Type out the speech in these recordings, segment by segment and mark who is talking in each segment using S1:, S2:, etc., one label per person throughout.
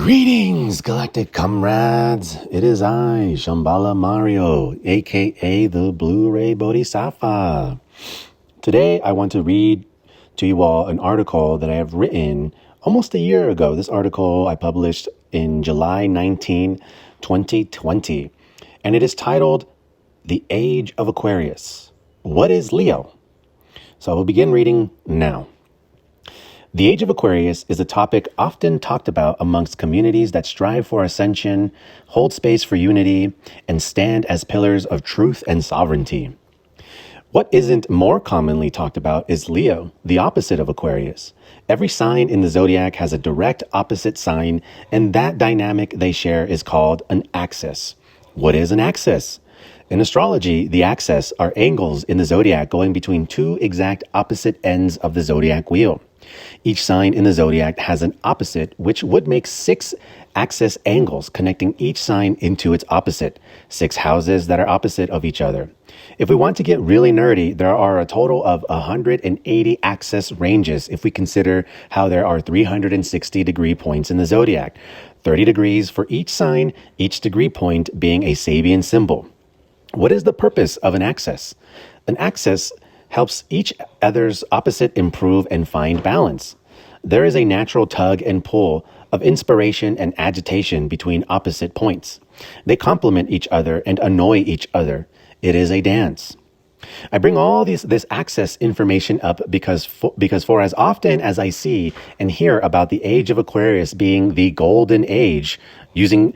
S1: Greetings, galactic comrades. It is I, Shambhala Mario, aka the Blu-ray Bodhisattva. Today, I want to read to you all an article that I have written almost a year ago. This article I published in July 19, 2020, and it is titled, The Age of Aquarius. What is Leo? So I will begin reading now. The Age of Aquarius is a topic often talked about amongst communities that strive for ascension, hold space for unity, and stand as pillars of truth and sovereignty. What isn't more commonly talked about is Leo, the opposite of Aquarius. Every sign in the zodiac has a direct opposite sign, and that dynamic they share is called an axis. What is an axis? In astrology, the axes are angles in the zodiac going between two exact opposite ends of the zodiac wheel. Each sign in the zodiac has an opposite, which would make 6 axis angles connecting each sign into its opposite, 6 houses that are opposite of each other. If we want to get really nerdy, there are a total of 180 axis ranges if we consider how there are 360 degree points in the zodiac, 30 degrees for each sign, each degree point being a sabian symbol. What is the purpose of an axis? An axis helps each other's opposite improve and find balance. There is a natural tug and pull of inspiration and agitation between opposite points. They complement each other and annoy each other. It is a dance. I bring all this access information up because for as often as I see and hear about the age of Aquarius being the golden age, using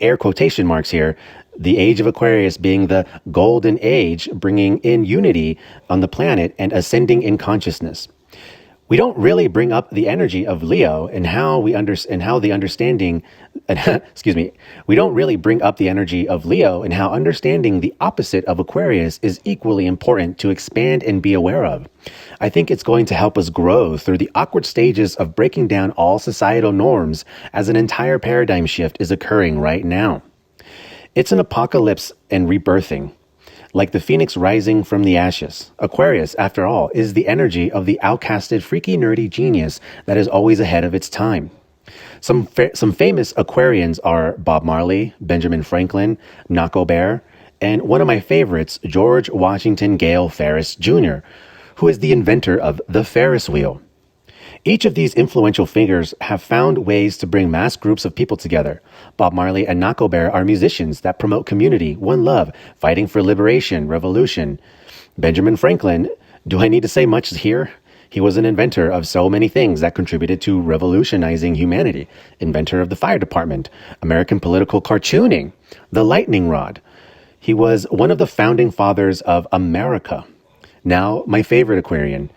S1: air quotation marks here, the age of Aquarius being the golden age, bringing in unity on the planet and ascending in consciousness. We don't really bring up the energy of Leo and how we understanding we don't really bring up the energy of Leo and how understanding the opposite of Aquarius is equally important to expand and be aware of. I think it's going to help us grow through the awkward stages of breaking down all societal norms as an entire paradigm shift is occurring right now. It's an apocalypse and rebirthing, like the phoenix rising from the ashes. Aquarius, after all, is the energy of the outcasted, freaky, nerdy genius that is always ahead of its time. Some famous Aquarians are Bob Marley, Benjamin Franklin, Nako Bear, and one of my favorites, George Washington Gale Ferris Jr., who is the inventor of the Ferris wheel. Each of these influential figures have found ways to bring mass groups of people together. Bob Marley and Nako Bear are musicians that promote community, one love, fighting for liberation, revolution. Benjamin Franklin, do I need to say much here? He was an inventor of so many things that contributed to revolutionizing humanity. Inventor of the fire department, American political cartooning, the lightning rod. He was one of the founding fathers of America. Now, my favorite Aquarian,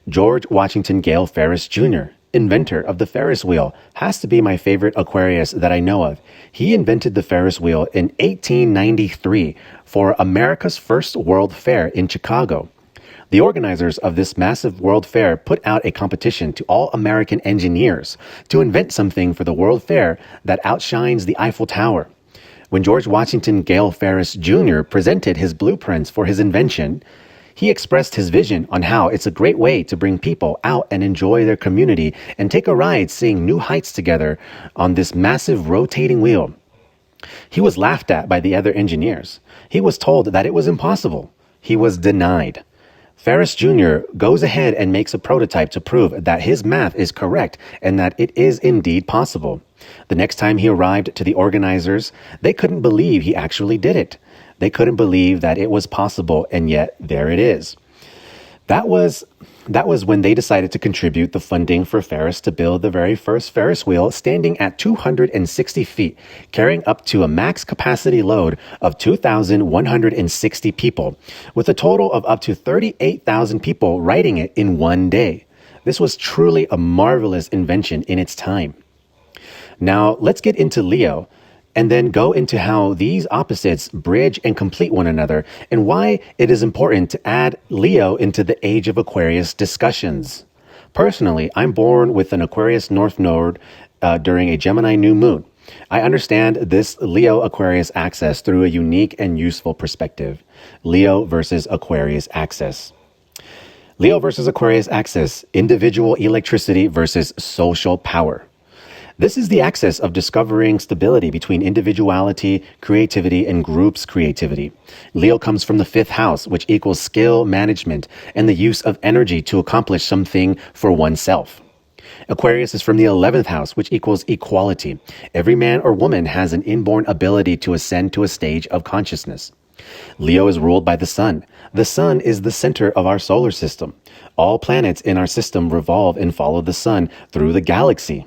S1: George Washington Gale Ferris Jr., inventor of the Ferris wheel, has to be my favorite Aquarius that I know of. He invented the Ferris wheel in 1893 for America's first World Fair in Chicago. The organizers of this massive World Fair put out a competition to all American engineers to invent something for the World Fair that outshines the Eiffel Tower. When George Washington Gale Ferris Jr. presented his blueprints for his invention, he expressed his vision on how it's a great way to bring people out and enjoy their community and take a ride seeing new heights together on this massive rotating wheel. He was laughed at by the other engineers. He was told that it was impossible. He was denied. Ferris Jr. goes ahead and makes a prototype to prove that his math is correct and that it is indeed possible. The next time he arrived to the organizers, they couldn't believe he actually did it. They couldn't believe that it was possible, and yet there it is. That was when they decided to contribute the funding for Ferris to build the very first Ferris wheel, standing at 260 feet, carrying up to a max capacity load of 2,160 people, with a total of up to 38,000 people riding it in one day. This was truly a marvelous invention in its time. Now, let's get into Leo, and then go into how these opposites bridge and complete one another, and why it is important to add Leo into the Age of Aquarius discussions. Personally, I'm born with an Aquarius North Node during a Gemini new moon. I understand this Leo-Aquarius axis through a unique and useful perspective. Leo versus Aquarius axis. Leo versus Aquarius axis, individual electricity versus social power. This is the axis of discovering stability between individuality, creativity, and groups creativity. Leo comes from the 5th house, which equals skill, management, and the use of energy to accomplish something for oneself. Aquarius is from the 11th house, which equals equality. Every man or woman has an inborn ability to ascend to a stage of consciousness. Leo is ruled by the sun. The sun is the center of our solar system. All planets in our system revolve and follow the sun through the galaxy.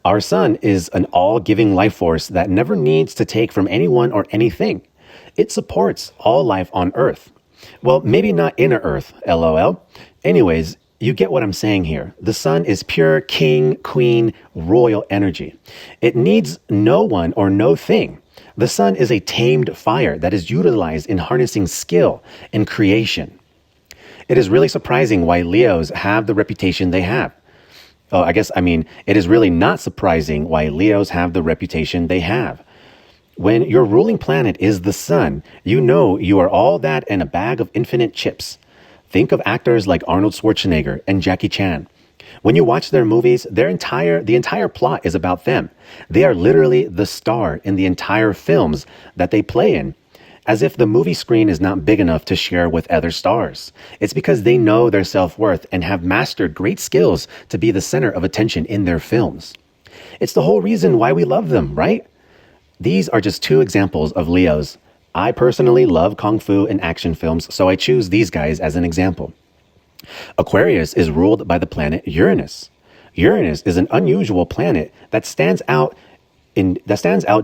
S1: Our sun is an all-giving life force that never needs to take from anyone or anything. It supports all life on Earth. Well, maybe not inner Earth, LOL. Anyways, you get what I'm saying here. The sun is pure king, queen, royal energy. It needs no one or no thing. The sun is a tamed fire that is utilized in harnessing skill and creation. It is really surprising why Leos have the reputation they have. It is really not surprising why Leos have the reputation they have. When your ruling planet is the sun, you know you are all that and a bag of infinite chips. Think of actors like Arnold Schwarzenegger and Jackie Chan. When you watch their movies, the entire plot is about them. They are literally the star in the entire films that they play in, as if the movie screen is not big enough to share with other stars. It's because they know their self-worth and have mastered great skills to be the center of attention in their films. It's the whole reason why we love them, right? These are just 2 examples of Leos. I personally love Kung Fu and action films, so I choose these guys as an example. Aquarius is ruled by the planet Uranus. Uranus is an unusual planet that stands out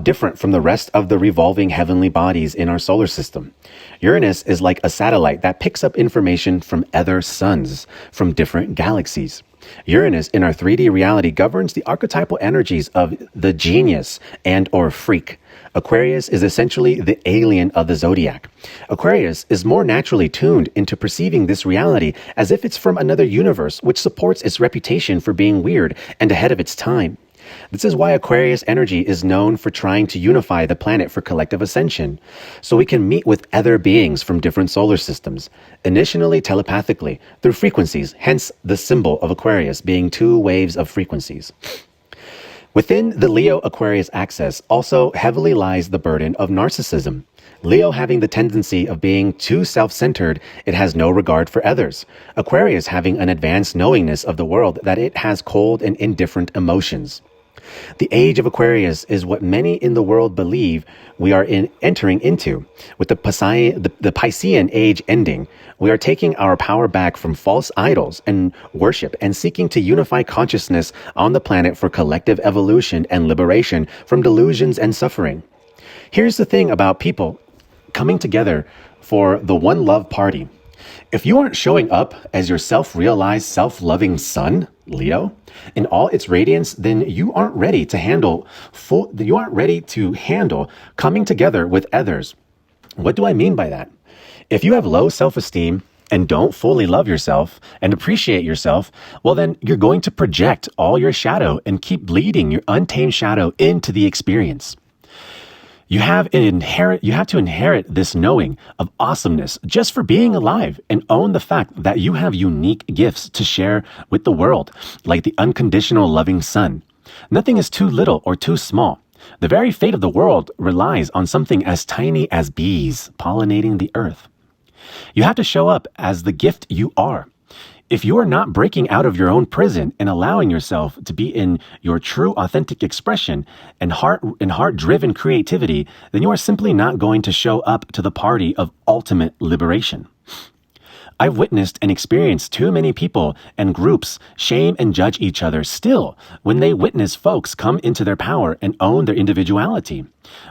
S1: different from the rest of the revolving heavenly bodies in our solar system. Uranus is like a satellite that picks up information from other suns, from different galaxies. Uranus in our 3D reality governs the archetypal energies of the genius and or freak. Aquarius is essentially the alien of the zodiac. Aquarius is more naturally tuned into perceiving this reality as if it's from another universe, which supports its reputation for being weird and ahead of its time. This is why Aquarius energy is known for trying to unify the planet for collective ascension, so we can meet with other beings from different solar systems, initially telepathically, through frequencies, hence the symbol of Aquarius being 2 waves of frequencies. Within the Leo-Aquarius axis also heavily lies the burden of narcissism. Leo having the tendency of being too self-centered, it has no regard for others. Aquarius having an advanced knowingness of the world that it has cold and indifferent emotions. The age of Aquarius is what many in the world believe we are entering into. With the Piscean age ending, we are taking our power back from false idols and worship and seeking to unify consciousness on the planet for collective evolution and liberation from delusions and suffering. Here's the thing about people coming together for the One Love Party. If you aren't showing up as your self-realized, self-loving sun, Leo, in all its radiance, then you aren't ready to handle coming together with others. What do I mean by that? If you have low self-esteem and don't fully love yourself and appreciate yourself, well then you're going to project all your shadow and keep bleeding your untamed shadow into the experience. You have to inherit this knowing of awesomeness just for being alive and own the fact that you have unique gifts to share with the world, like the unconditional loving sun. Nothing is too little or too small. The very fate of the world relies on something as tiny as bees pollinating the earth. You have to show up as the gift you are. If you are not breaking out of your own prison and allowing yourself to be in your true authentic expression and heart-driven creativity, then you are simply not going to show up to the party of ultimate liberation. I've witnessed and experienced too many people and groups shame and judge each other still when they witness folks come into their power and own their individuality.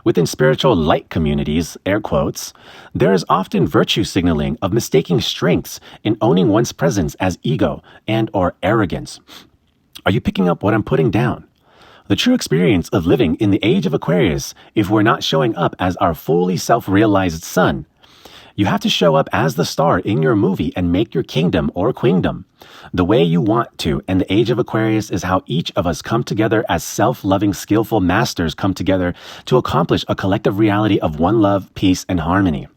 S1: Within spiritual light communities, air quotes, there is often virtue signaling of mistaking strengths in owning one's presence as ego and or arrogance. Are you picking up what I'm putting down? The true experience of living in the age of Aquarius, if we're not showing up as our fully self-realized sun, you have to show up as the star in your movie and make your kingdom or queendom the way you want to. And the age of Aquarius is how each of us come together as self-loving, skillful masters come together to accomplish a collective reality of one love, peace, and harmony.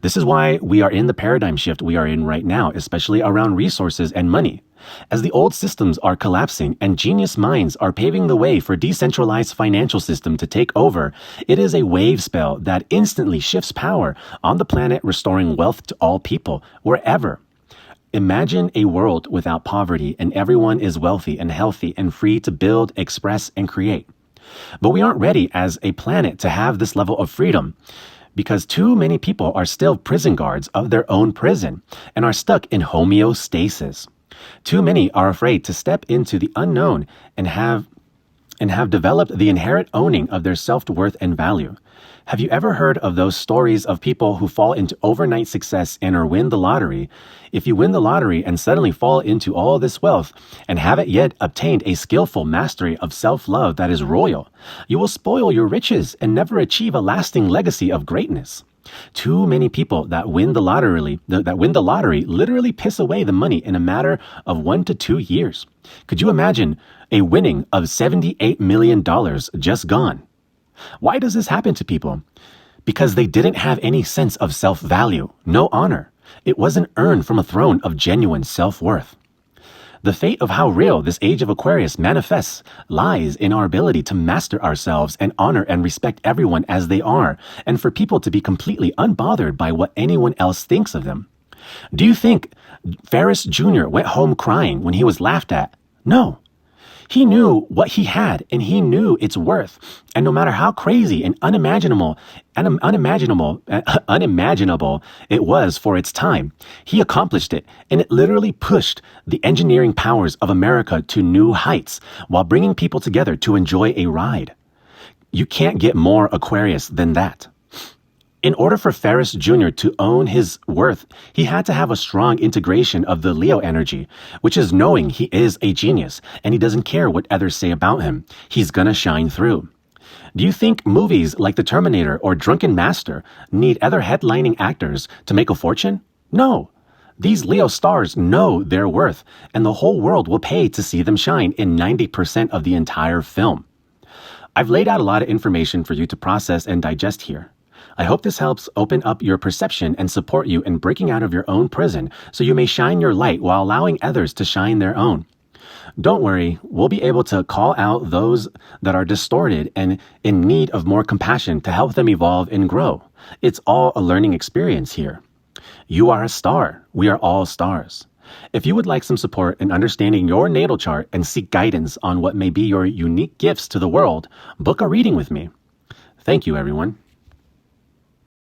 S1: This is why we are in the paradigm shift we are in right now, especially around resources and money. As the old systems are collapsing and genius minds are paving the way for decentralized financial system to take over, it is a wave spell that instantly shifts power on the planet, restoring wealth to all people, wherever. Imagine a world without poverty and everyone is wealthy and healthy and free to build, express, and create. But we aren't ready as a planet to have this level of freedom because too many people are still prison guards of their own prison and are stuck in homeostasis. Too many are afraid to step into the unknown and have developed the inherent owning of their self-worth and value. Have you ever heard of those stories of people who fall into overnight success and or win the lottery? If you win the lottery and suddenly fall into all this wealth and haven't yet obtained a skillful mastery of self-love that is royal, you will spoil your riches and never achieve a lasting legacy of greatness. Too many people that win the lottery literally piss away the money in a matter of 1 to 2 years. Could you imagine a winning of $78 million just gone? Why does this happen to people? Because they didn't have any sense of self-value, no honor. It wasn't earned from a throne of genuine self-worth. The fate of how real this Age of Aquarius manifests lies in our ability to master ourselves and honor and respect everyone as they are, and for people to be completely unbothered by what anyone else thinks of them. Do you think Ferris Jr. went home crying when he was laughed at? No. He knew what he had and he knew its worth. And no matter how crazy and unimaginable it was for its time, he accomplished it. And it literally pushed the engineering powers of America to new heights while bringing people together to enjoy a ride. You can't get more Aquarius than that. In order for Ferris Jr. to own his worth, he had to have a strong integration of the Leo energy, which is knowing he is a genius and he doesn't care what others say about him. He's gonna shine through. Do you think movies like The Terminator or Drunken Master need other headlining actors to make a fortune? No. These Leo stars know their worth and the whole world will pay to see them shine in 90% of the entire film. I've laid out a lot of information for you to process and digest here. I hope this helps open up your perception and support you in breaking out of your own prison so you may shine your light while allowing others to shine their own. Don't worry, we'll be able to call out those that are distorted and in need of more compassion to help them evolve and grow. It's all a learning experience here. You are a star. We are all stars. If you would like some support in understanding your natal chart and seek guidance on what may be your unique gifts to the world, book a reading with me. Thank you, everyone.